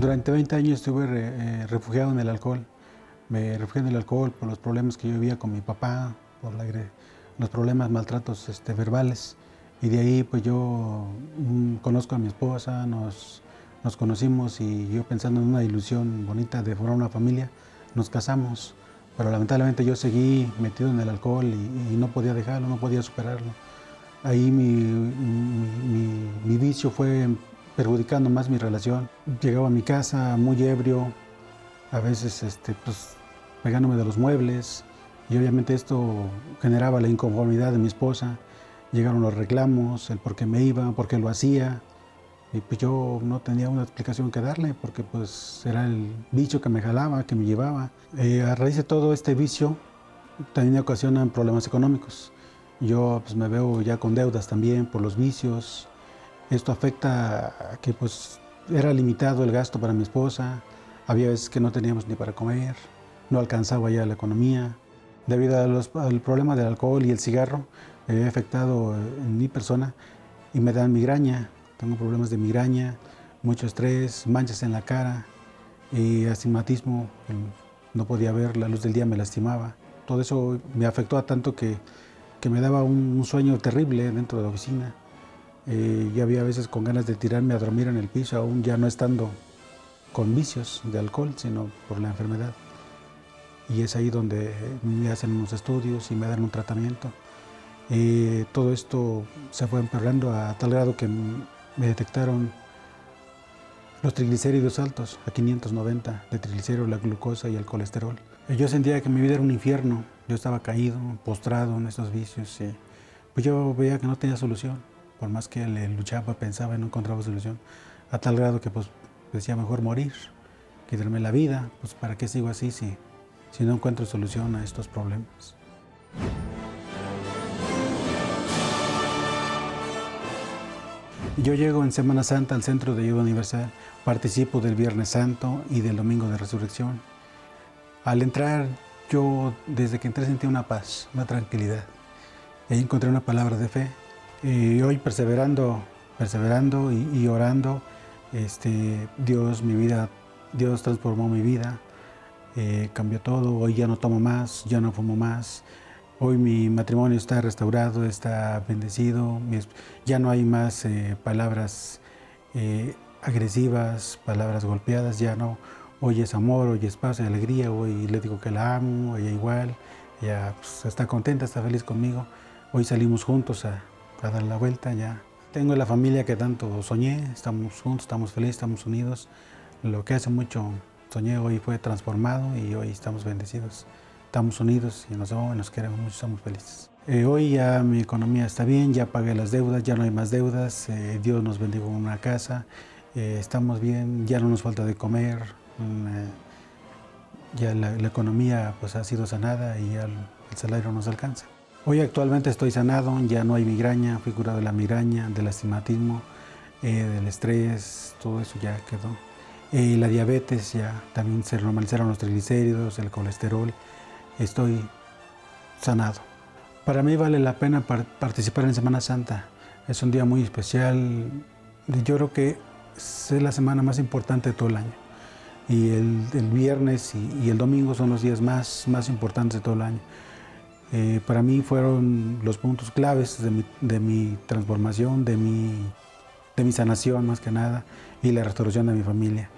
Durante 20 años estuve refugiado en el alcohol. Me refugié en el alcohol por los problemas que yo vivía con mi papá, por los problemas, maltratos verbales. Y de ahí pues yo conozco a mi esposa, nos conocimos y yo pensando en una ilusión bonita de formar una familia, nos casamos. Pero lamentablemente yo seguí metido en el alcohol y no podía dejarlo, no podía superarlo. Ahí mi vicio fue perjudicando más mi relación. Llegaba a mi casa muy ebrio, a veces pues, pegándome de los muebles, y obviamente esto generaba la inconformidad de mi esposa. Llegaron los reclamos, el por qué me iba, por qué lo hacía, y pues yo no tenía una explicación que darle, porque pues era el vicio que me jalaba, que me llevaba. A raíz de todo este vicio, también me ocasionan problemas económicos. Yo pues, me veo ya con deudas también por los vicios. Esto afecta a que pues, era limitado el gasto para mi esposa. Había veces que no teníamos ni para comer, no alcanzaba ya la economía. Debido al problema del alcohol y el cigarro, me había afectado en mi persona y me dan migraña. Tengo problemas de migraña, mucho estrés, manchas en la cara y astigmatismo. No podía ver, la luz del día me lastimaba. Todo eso me afectó a tanto que me daba un sueño terrible dentro de la oficina. Ya había veces con ganas de tirarme a dormir en el piso, aún ya no estando con vicios de alcohol, sino por la enfermedad. Y es ahí donde me hacen unos estudios y me dan un tratamiento. Todo esto se fue empeorando a tal grado que me detectaron los triglicéridos altos, a 590 de triglicéridos, la glucosa y el colesterol. Yo sentía que mi vida era un infierno. Yo estaba caído, postrado en estos vicios. Y pues yo veía que no tenía solución. Por más que le luchaba, pensaba y no encontraba solución. A tal grado que pues decía mejor morir, quitarme la vida. Pues para qué sigo así si no encuentro solución a estos problemas. Yo llego en Semana Santa al Centro de Ayuda Universal, participo del Viernes Santo y del Domingo de Resurrección. Al entrar, yo desde que entré sentí una paz, una tranquilidad. Y ahí encontré una palabra de fe. Y hoy perseverando y orando, Dios transformó mi vida, cambió todo. Hoy ya no tomo más, ya no fumo más. Hoy mi matrimonio está restaurado, está bendecido. Ya no hay más palabras agresivas, palabras golpeadas, ya no. Hoy es amor, hoy es paz y alegría. Hoy le digo que la amo, ella igual. Ella pues, está contenta, está feliz conmigo. Hoy salimos juntos a dar la vuelta ya. Tengo la familia que tanto soñé, estamos juntos, estamos felices, estamos unidos. Lo que hace mucho soñé hoy fue transformado y hoy estamos bendecidos. Estamos unidos y nos amamos, nos queremos mucho, somos felices. Hoy ya mi economía está bien, ya pagué las deudas, ya no hay más deudas. Dios nos bendijo con una casa, estamos bien, ya no nos falta de comer. Ya la economía pues, ha sido sanada y ya el salario nos alcanza. Hoy actualmente estoy sanado, ya no hay migraña, fui curado de la migraña, del astigmatismo, del estrés, todo eso ya quedó. La diabetes, ya también se normalizaron los triglicéridos, el colesterol, estoy sanado. Para mí vale la pena participar en Semana Santa, es un día muy especial, yo creo que es la semana más importante de todo el año. Y el viernes y el domingo son los días más importantes de todo el año. Para mí fueron los puntos claves de mi transformación, de mi sanación más que nada, y la restauración de mi familia.